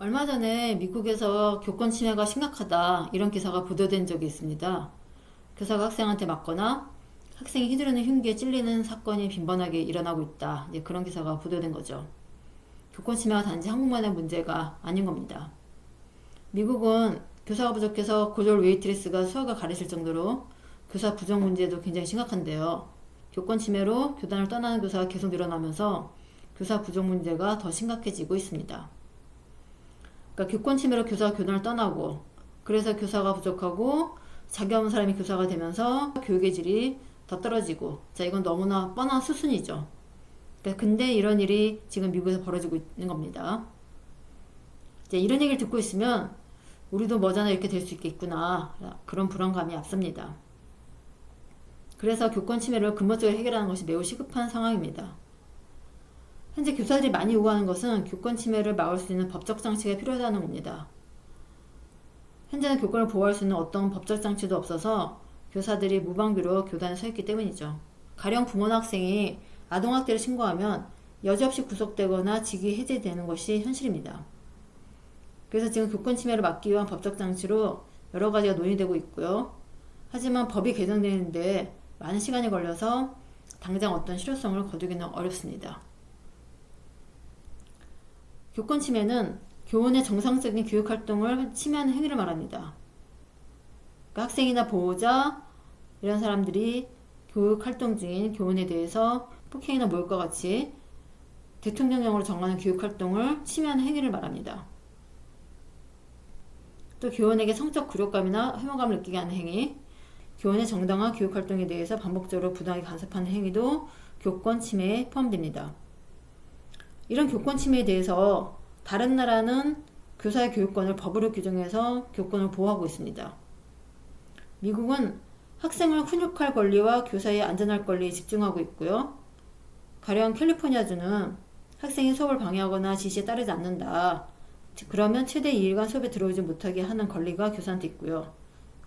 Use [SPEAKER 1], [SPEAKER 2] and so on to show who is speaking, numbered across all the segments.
[SPEAKER 1] 얼마 전에 미국에서 교권 침해가 심각하다 이런 기사가 보도된 적이 있습니다. 교사가 학생한테 맞거나 학생이 휘두르는 흉기에 찔리는 사건이 빈번하게 일어나고 있다. 이제 그런 기사가 보도된 거죠. 교권 침해가 단지 한국만의 문제가 아닌 겁니다. 미국은 교사가 부족해서 고졸 웨이트리스가 수학을 가르칠 정도로 교사 부족 문제도 굉장히 심각한데요. 교권 침해로 교단을 떠나는 교사가 계속 늘어나면서 교사 부족 문제가 더 심각해지고 있습니다. 그러니까 교권 침해로 교사가 교단을 떠나고, 그래서 교사가 부족하고 자기 없는 사람이 교사가 되면서 교육의 질이 더 떨어지고, 자, 이건 너무나 뻔한 수순이죠. 그러니까 근데 이런 일이 지금 미국에서 벌어지고 있는 겁니다. 이제 이런 얘기를 듣고 있으면 우리도 머지않아 이렇게 될 수 있겠구나, 그런 불안감이 앞섭니다. 그래서 교권 침해를 근본적으로 해결하는 것이 매우 시급한 상황입니다. 현재 교사들이 많이 요구하는 것은 교권 침해를 막을 수 있는 법적 장치가 필요하다는 겁니다. 현재는 교권을 보호할 수 있는 어떤 법적 장치도 없어서 교사들이 무방비로 교단에 서 있기 때문이죠. 가령 부모나 학생이 아동학대를 신고하면 여지없이 구속되거나 직위 해제되는 것이 현실입니다. 그래서 지금 교권 침해를 막기 위한 법적 장치로 여러 가지가 논의되고 있고요. 하지만 법이 개정되는데 많은 시간이 걸려서 당장 어떤 실효성을 거두기는 어렵습니다. 교권 침해는 교원의 정상적인 교육활동을 침해하는 행위를 말합니다. 그러니까 학생이나 보호자 이런 사람들이 교육활동 중인 교원에 대해서 폭행이나 모욕과 같이 대통령령으로 정하는 교육활동을 침해하는 행위를 말합니다. 또 교원에게 성적 굴욕감이나 회모감을 느끼게 하는 행위, 교원의 정당한 교육활동에 대해서 반복적으로 부당하게 간섭하는 행위도 교권 침해에 포함됩니다. 이런 교권 침해에 대해서 다른 나라는 교사의 교육권을 법으로 규정해서 교권을 보호하고 있습니다. 미국은 학생을 훈육할 권리와 교사의 안전할 권리에 집중하고 있고요. 가령 캘리포니아주는 학생이 수업을 방해하거나 지시에 따르지 않는다. 그러면 최대 2일간 수업에 들어오지 못하게 하는 권리가 교사한테 있고요.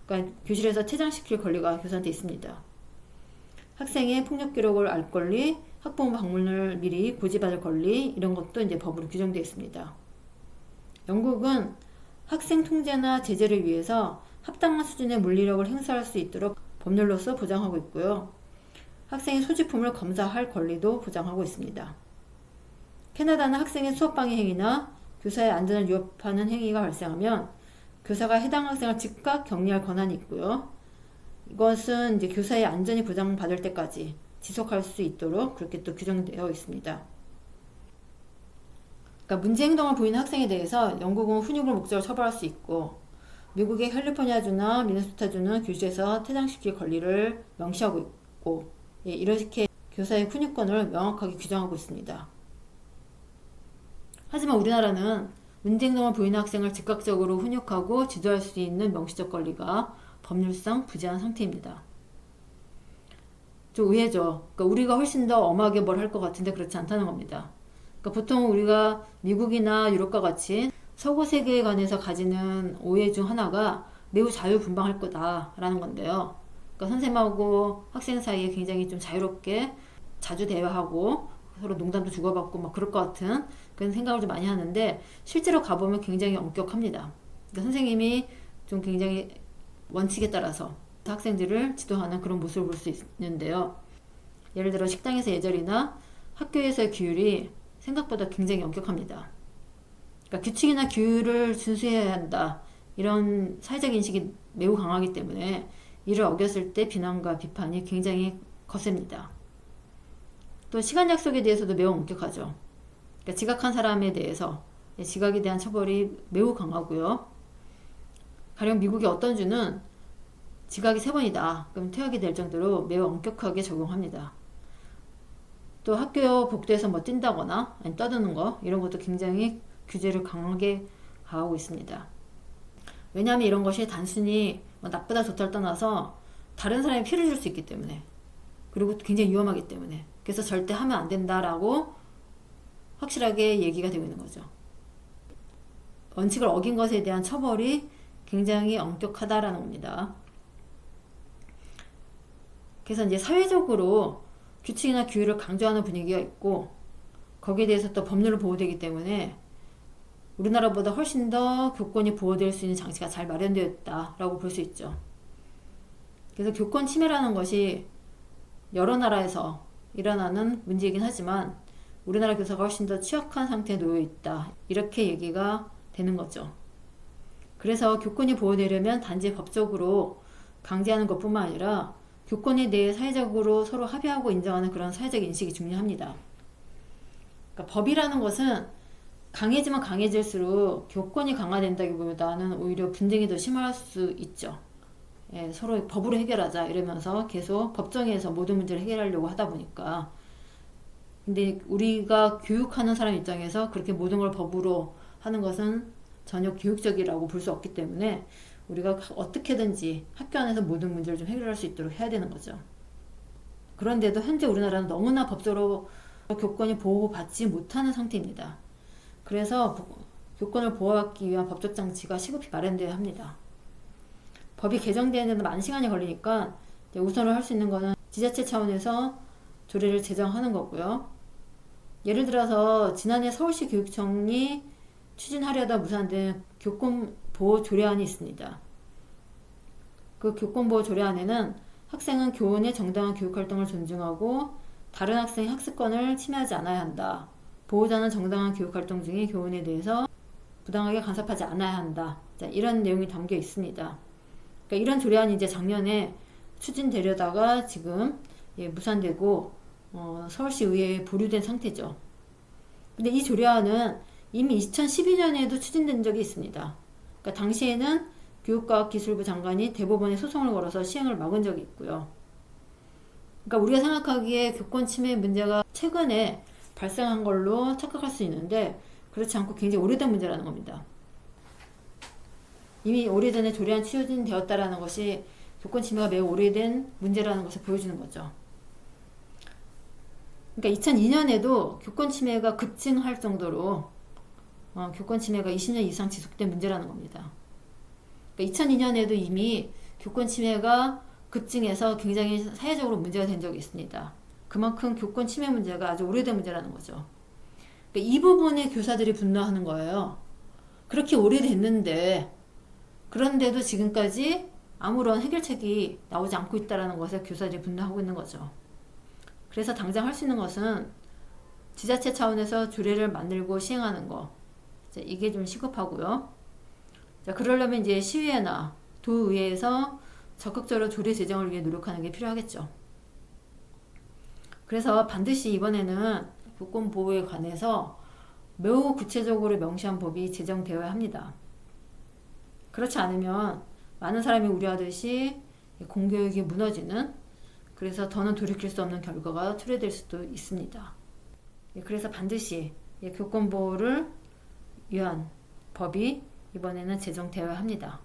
[SPEAKER 1] 그러니까 교실에서 퇴장시킬 권리가 교사한테 있습니다. 학생의 폭력 기록을 알 권리, 학부모 방문을 미리 고지받을 권리, 이런 것도 이제 법으로 규정되어 있습니다. 영국은 학생 통제나 제재를 위해서 합당한 수준의 물리력을 행사할 수 있도록 법률로서 보장하고 있고요. 학생의 소지품을 검사할 권리도 보장하고 있습니다. 캐나다는 학생의 수업방해 행위나 교사의 안전을 위협하는 행위가 발생하면 교사가 해당 학생을 즉각 격리할 권한이 있고요. 이것은 이제 교사의 안전이 보장받을 때까지 지속할 수 있도록 그렇게 또 규정되어 있습니다. 그러니까 문제 행동을 보이는 학생에 대해서 영국은 훈육을 목적으로 처벌할 수 있고, 미국의 캘리포니아주나 미네소타주는 교실에서 퇴장시킬 권리를 명시하고 있고, 이렇게 교사의 훈육권을 명확하게 규정하고 있습니다. 하지만 우리나라는 문제 행동을 보이는 학생을 즉각적으로 훈육하고 지도할 수 있는 명시적 권리가 법률상 부재한 상태입니다. 좀 의외죠. 그러니까 우리가 훨씬 더 엄하게 뭘 할 것 같은데 그렇지 않다는 겁니다. 그러니까 보통 우리가 미국이나 유럽과 같이 서구 세계에 관해서 가지는 오해 중 하나가 매우 자유분방할 거다라는 건데요. 그러니까 선생님하고 학생 사이에 굉장히 좀 자유롭게 자주 대화하고 서로 농담도 주고받고 막 그럴 것 같은 그런 생각을 좀 많이 하는데, 실제로 가보면 굉장히 엄격합니다. 그러니까 선생님이 좀 굉장히 원칙에 따라서 학생들을 지도하는 그런 모습을 볼 수 있는데요. 예를 들어 식당에서 예절이나 학교에서의 규율이 생각보다 굉장히 엄격합니다. 그러니까 규칙이나 규율을 준수해야 한다, 이런 사회적 인식이 매우 강하기 때문에 이를 어겼을 때 비난과 비판이 굉장히 거셉니다. 또 시간 약속에 대해서도 매우 엄격하죠. 그러니까 지각한 사람에 대해서 지각에 대한 처벌이 매우 강하고요. 가령 미국의 어떤 주는 지각이 3번이다. 그럼 퇴학이 될 정도로 매우 엄격하게 적용합니다. 또 학교 복도에서 뭐 뛴다거나 아니 떠드는 거, 이런 것도 굉장히 규제를 강하게 가하고 있습니다. 왜냐하면 이런 것이 단순히 뭐 나쁘다 좋다를 떠나서 다른 사람에 피해를 줄 수 있기 때문에, 그리고 굉장히 위험하기 때문에, 그래서 절대 하면 안 된다라고 확실하게 얘기가 되고 있는 거죠. 원칙을 어긴 것에 대한 처벌이 굉장히 엄격하다라는 겁니다. 그래서 이제 사회적으로 규칙이나 규율을 강조하는 분위기가 있고, 거기에 대해서 또 법률로 보호되기 때문에 우리나라보다 훨씬 더 교권이 보호될 수 있는 장치가 잘 마련되어 있다라고 볼 수 있죠. 그래서 교권 침해라는 것이 여러 나라에서 일어나는 문제이긴 하지만 우리나라 교사가 훨씬 더 취약한 상태에 놓여 있다. 이렇게 얘기가 되는 거죠. 그래서 교권이 보호되려면 단지 법적으로 강제하는 것뿐만 아니라 교권에 대해 사회적으로 서로 합의하고 인정하는 그런 사회적 인식이 중요합니다. 그러니까 법이라는 것은 강해지면 강해질수록 교권이 강화된다기보다는 오히려 분쟁이 더 심할 수 있죠. 예, 서로 법으로 해결하자 이러면서 계속 법정에서 모든 문제를 해결하려고 하다 보니까. 근데 우리가 교육하는 사람 입장에서 그렇게 모든 걸 법으로 하는 것은 전혀 교육적이라고 볼 수 없기 때문에 우리가 어떻게든지 학교 안에서 모든 문제를 좀 해결할 수 있도록 해야 되는 거죠. 그런데도 현재 우리나라는 너무나 법적으로 교권이 보호받지 못하는 상태입니다. 그래서 교권을 보호하기 위한 법적 장치가 시급히 마련되어야 합니다. 법이 개정되는 데 많은 시간이 걸리니까 우선을 할 수 있는 거는 지자체 차원에서 조례를 제정하는 거고요. 예를 들어서 지난해 서울시 교육청이 추진하려다 무산된 교권보호 조례안이 있습니다. 그 교권보호 조례안에는 학생은 교원의 정당한 교육활동을 존중하고 다른 학생의 학습권을 침해하지 않아야 한다. 보호자는 정당한 교육활동 중에 교원에 대해서 부당하게 간섭하지 않아야 한다. 자, 이런 내용이 담겨 있습니다. 그러니까 이런 조례안이 이제 작년에 추진되려다가 지금 무산되고 서울시 의회에 보류된 상태죠. 근데 이 조례안은 이미 2012년에도 추진된 적이 있습니다. 그러니까 당시에는 교육과학기술부 장관이 대법원에 소송을 걸어서 시행을 막은 적이 있고요. 그러니까 우리가 생각하기에 교권 침해 문제가 최근에 발생한 걸로 착각할 수 있는데 그렇지 않고 굉장히 오래된 문제라는 겁니다. 이미 오래전에 조례안 추진되었다라는 것이 교권 침해가 매우 오래된 문제라는 것을 보여주는 거죠. 그러니까 2002년에도 교권 침해가 급증할 정도로 교권 침해가 20년 이상 지속된 문제라는 겁니다. 그러니까 2002년에도 이미 교권 침해가 급증해서 굉장히 사회적으로 문제가 된 적이 있습니다. 그만큼 교권 침해 문제가 아주 오래된 문제라는 거죠. 그러니까 이 부분에 교사들이 분노하는 거예요. 그렇게 오래됐는데 그런데도 지금까지 아무런 해결책이 나오지 않고 있다는 것에 교사들이 분노하고 있는 거죠. 그래서 당장 할 수 있는 것은 지자체 차원에서 조례를 만들고 시행하는 거. 이게 좀 시급하고요. 자, 그러려면 이제 시의회나 도의회에서 적극적으로 조례 제정을 위해 노력하는 게 필요하겠죠. 그래서 반드시 이번에는 교권 보호에 관해서 매우 구체적으로 명시한 법이 제정되어야 합니다. 그렇지 않으면 많은 사람이 우려하듯이 공교육이 무너지는, 그래서 더는 돌이킬 수 없는 결과가 초래될 수도 있습니다. 그래서 반드시 교권 보호를 위한 법이 이번에는 제정되어야 합니다.